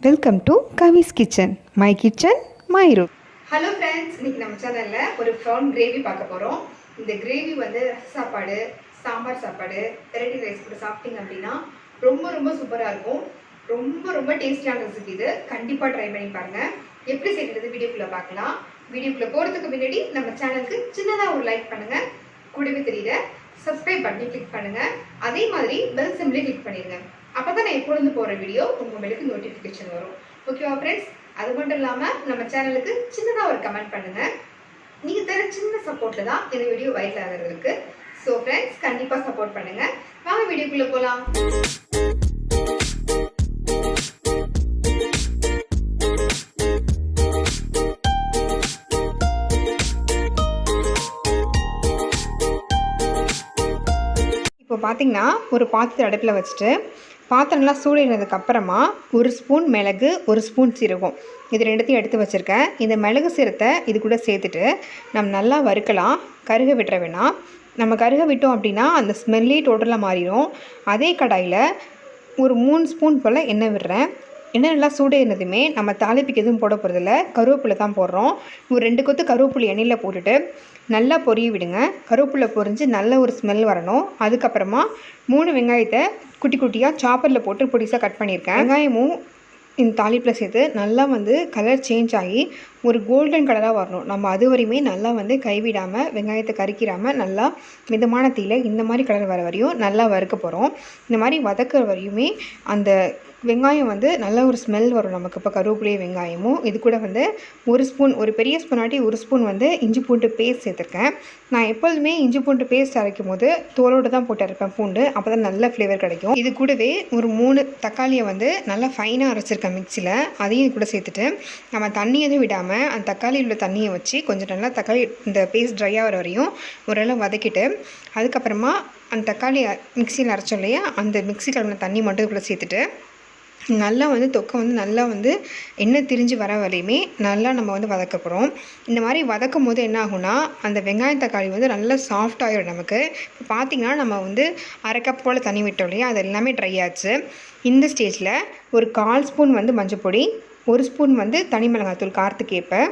Welcome to Swiss kitchen, my kitchen my room. Hello friends, இன்னைக்கு நம்ம சேனலில் ஒரு ப்ரான் கிரேவி பார்க்க போகிறோம். இந்த கிரேவி வந்து ரச சாப்பாடு, சாம்பார் சாப்பாடு, வெரைட்டி ரைஸ் கூட சாப்பிட்டீங்க அப்படின்னா ரொம்ப ரொம்ப சூப்பராக இருக்கும். ரொம்ப டேஸ்டியான ரெசிபி இது. கண்டிப்பாக ட்ரை பண்ணி பாருங்கள். எப்படி செய்கிறது வீடியோக்குள்ளே பார்க்கலாம். வீடியோக்குள்ளே போகிறதுக்கு முன்னாடி நம்ம சேனலுக்கு சின்னதாக ஒரு லைக் பண்ணுங்கள். கூடவே தெரியுற சப்ஸ்கிரைப் பட்டனை கிளிக் பண்ணுங்கள். அதே மாதிரி பெல் சிம்பிளே கிளிக் பண்ணிடுங்க. அப்போ தான் நான் எப்பொழுது போகிற வீடியோ உங்கள் மொபைலுக்கு நோட்டிஃபிகேஷன் வரும். ஓகேவா ஃப்ரெண்ட்ஸ்? அது மட்டும் இல்லாமல் நம்ம சேனலுக்கு சின்னதாக ஒரு கமெண்ட் பண்ணுங்கள். நீங்கள் தர சின்ன சப்போர்ட்டில் தான் இந்த வீடியோ வைரல் ஆகிறதுக்கு. ஸோ ஃப்ரெண்ட்ஸ், கண்டிப்பாக சப்போர்ட் பண்ணுங்கள். வாங்க வீடியோக்குள்ளே போகலாம். இப்போ பார்த்தீங்கன்னா ஒரு பாத்திரத்தை அடுப்பில் வச்சுட்டு பாத்திரம்லாம் சூடானதுக்கப்புறமா ஒரு ஸ்பூன் மிளகு, ஒரு ஸ்பூன் சீரகம், இது ரெண்டுத்தையும் எடுத்து வச்சுருக்கேன். இந்த மிளகு சீரத்தை இது கூட சேர்த்துட்டு நம்ம நல்லா வறுக்கலாம். கருக விட்டுற வேணாம். நம்ம கருக விட்டோம் அப்படின்னா அந்த ஸ்மெல்லே டோட்டலாக மாறிடும். அதே கடாயில் ஒரு 3 ஸ்பூன் போல் எண்ணெய் விடுறேன். எண்ணெய் நல்லா சூடானதுமே நம்ம தாளிப்புக்கு எதுவும் போட போகிறதில்ல, கருவேப்பிலை தான் போடுறோம். ஒரு 2 கொத்து கருவேப்பிலை எண்ணெயில் போட்டுட்டு நல்லா பொரிய விடுங்க. கருவேப்பிலை பொரிஞ்சு நல்ல ஒரு ஸ்மெல் வரணும். அதுக்கப்புறமா 3 வெங்காயத்தை குட்டி குட்டியாக சாப்பரில் போட்டு பொடிசாக கட் பண்ணியிருக்கேன். வெங்காயமும் இந்த தாளிப்பில் சேர்த்து நல்லா கலர் சேஞ்ச் ஆகி ஒரு கோல்டன் கலராக வரணும். நம்ம அது வரையுமே நல்லா கைவிடாமல் வெங்காயத்தை கறிக்கிறாமல் நல்லா மிதமான தீயில் இந்த மாதிரி கலர் வர வரையும் நல்லா வறுக்க போகிறோம். இந்த மாதிரி வதக்கிற வரையுமே அந்த வெங்காயம் நல்ல ஒரு ஸ்மெல் வரும் நமக்கு. இப்போ கருவேப்பிலையும் வெங்காயமும் இது கூட ஒரு ஸ்பூன், ஒரு பெரிய ஸ்பூனாட்டி ஒரு ஸ்பூன் இஞ்சி பூண்டு பேஸ்ட் சேர்த்துருக்கேன். நான் எப்போதுமே இஞ்சி பூண்டு பேஸ்ட் அரைக்கும் போது தோலோடு தான் போட்டு அரைப்பேன் பூண்டு. அப்போ தான் நல்ல ஃப்ளேவர் கிடைக்கும். இது கூடவே ஒரு 3 தக்காளியை நல்லா ஃபைனாக அரைச்சிருக்கேன் மிக்சியில். அதையும் இது கூட சேர்த்துட்டு நம்ம தண்ணி எதுவும் விடாமல் அந்த தக்காளியில் உள்ள தண்ணியை வச்சு கொஞ்சம் நல்லா தக்காளி இந்த பேஸ்ட் ட்ரை ஆகிற வரையும் ஓரளவு வதக்கிட்டு அதுக்கப்புறமா அந்த தக்காளி மிக்சியில் அரைச்சோம் இல்லையா, அந்த மிக்சி கலந்த தண்ணி மட்டும் இதுக்குள்ளே சேர்த்துட்டு நல்லா தொக்கை நல்லா எண்ணெய் திரிஞ்சு வர வரையுமே நல்லா நம்ம வதக்க போகிறோம். இந்த மாதிரி வதக்கும் போது என்ன ஆகும்னா அந்த வெங்காயம் தக்காளி நல்லா சாஃப்ட் ஆகிடும் நமக்கு. இப்போ பார்த்திங்கன்னா நம்ம அரை கப் போல் தண்ணி விட்டோம் இல்லையா, அது எல்லாமே ட்ரை ஆச்சு. இந்த ஸ்டேஜில் ஒரு 1/4 ஸ்பூன் மஞ்சள் பொடி, 1 ஸ்பூன் தனி மிளகாத்தூள் காரத்துக்கு ஏற்ப,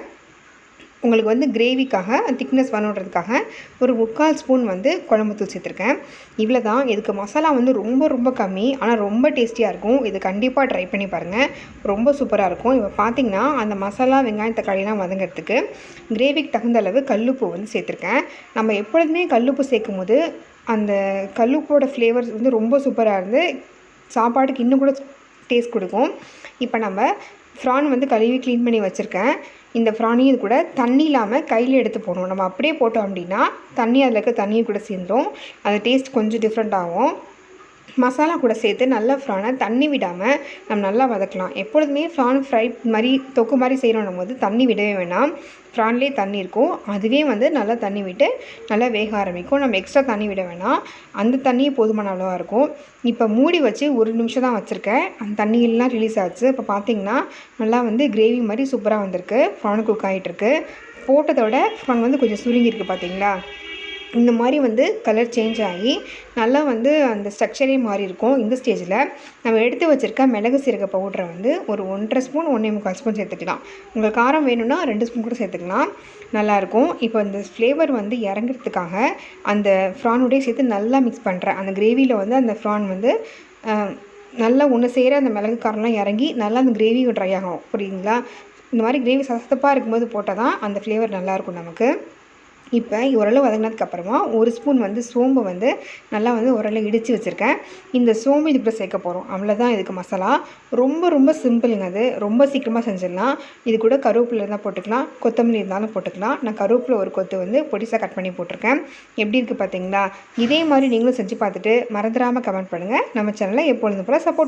உங்களுக்கு கிரேவிக்காக திக்னஸ் பண்ணுறதுக்காக ஒரு 3/4 ஸ்பூன் குழம்புத்தூள் சேர்த்துருக்கேன். இவ்வளோ தான். இதுக்கு மசாலா ரொம்ப கம்மி, ஆனால் ரொம்ப டேஸ்டியாக இருக்கும். இது கண்டிப்பாக ட்ரை பண்ணி பாருங்கள். ரொம்ப சூப்பராக இருக்கும். இப்போ பார்த்திங்கன்னா அந்த மசாலா வெங்காயம் தக்காளிலாம் வதங்கிறதுக்கு கிரேவிக்கு தகுந்த அளவு கல்லுப்பு சேர்த்துருக்கேன். நம்ம எப்பொழுதுமே கல்லுப்பு சேர்க்கும் போது அந்த கல்லுப்போட ஃப்ளேவர்ஸ் ரொம்ப சூப்பராக இருந்து சாப்பாட்டுக்கு இன்னும் கூட டேஸ்ட் கொடுக்கும். இப்போ நம்ம ஃப்ரான் கழுவி க்ளீன் பண்ணி வச்சுருக்கேன். இந்த ஃப்ரானையும் இது கூட தண்ணி இல்லாமல் கையில் எடுத்து போடணும். நம்ம அப்படியே போட்டோம் அப்படின்னா அதில் இருக்க தண்ணியும் கூட சேர்ந்துடும். அது டேஸ்ட் கொஞ்சம் டிஃப்ரெண்ட் ஆகும். மசாலா கூட சேர்த்து நல்லா ஃப்ரானை தண்ணி விடாமல் நம்ம நல்லா வதக்கலாம். எப்பொழுதுமே ஃப்ரான் ஃப்ரை மாதிரி தொக்கு மாதிரி செய்கிறோம் போது தண்ணி விடவே வேணாம். ஃப்ரான்லேயே தண்ணி இருக்கும், அதுவே நல்லா தண்ணி விட்டு நல்லா வேக ஆரம்பிக்கும். நம்ம எக்ஸ்ட்ரா தண்ணி விட வேணாம். அந்த தண்ணியே போதுமான அளவாக இருக்கும். இப்போ மூடி வச்சு 1 நிமிஷம் தான் வச்சுருக்கேன். அந்த தண்ணியெல்லாம் ரிலீஸ் ஆச்சு. இப்போ பார்த்திங்கன்னா நல்லா கிரேவி மாதிரி சூப்பராக வந்திருக்கு. ஃப்ரான் குக் ஆகிட்டுருக்கு. போட்டதோட ஃப்ரான் கொஞ்சம் சுருங்கியிருக்கு பார்த்தீங்களா. இந்த மாதிரி கலர் சேஞ்ச் ஆகி நல்லா அந்த ஸ்ட்ரக்சரே மாறி இருக்கும். இந்த ஸ்டேஜில் நம்ம எடுத்து வச்சுருக்க மிளகு சீரக பவுடரை ஒரு 1.5 ஸ்பூன் 1.25 ஸ்பூன் சேர்த்துக்கலாம். உங்களுக்கு காரம் வேணும்னா 2 ஸ்பூன் கூட சேர்த்துக்கலாம். நல்லாயிருக்கும். இப்போ இந்த ஃப்ளேவர் இறங்குறதுக்காக அந்த ஃப்ரானுடைய சேர்த்து நல்லா மிக்ஸ் பண்ணுறேன். அந்த கிரேவியில் அந்த ஃப்ரான் நல்லா ஒன்று சேர அந்த மிளகு காரம்லாம் இறங்கி நல்லா அந்த கிரேவி ட்ரை ஆகும். புரியுதுங்களா? இந்த மாதிரி கிரேவி சசத்தப்பாக இருக்கும்போது போட்டால் தான் அந்த ஃப்ளேவர் நல்லாயிருக்கும் நமக்கு. இப்போ ஓரளவு வதங்கினதுக்கப்புறமா 1 ஸ்பூன் சோம்பு நல்லா ஓரளவு இடித்து வச்சுருக்கேன். இந்த சோம்பு இதுக்கு சேர்க்க போகிறோம். அவ்வளோதான் இதுக்கு மசாலா. ரொம்ப சிம்பிளுங்க. அது ரொம்ப சீக்கிரமாக செஞ்சிடலாம். இது கூட கருவேப்பிலை இருந்தால் போட்டுக்கலாம், கொத்தமல்லி இருந்தாலும் போட்டுக்கலாம். நான் கருவேப்பிலை ஒரு கொத்து பொடிசாக கட் பண்ணி போட்டிருக்கேன். எப்படி இருக்குது பார்த்தீங்களா? இதே மாதிரி நீங்களும் செஞ்சு பார்த்துட்டு மறந்துடாமல் கமெண்ட் பண்ணுங்கள். நம்ம சேனலை எப்பொழுதும் போல் சப்போர்ட்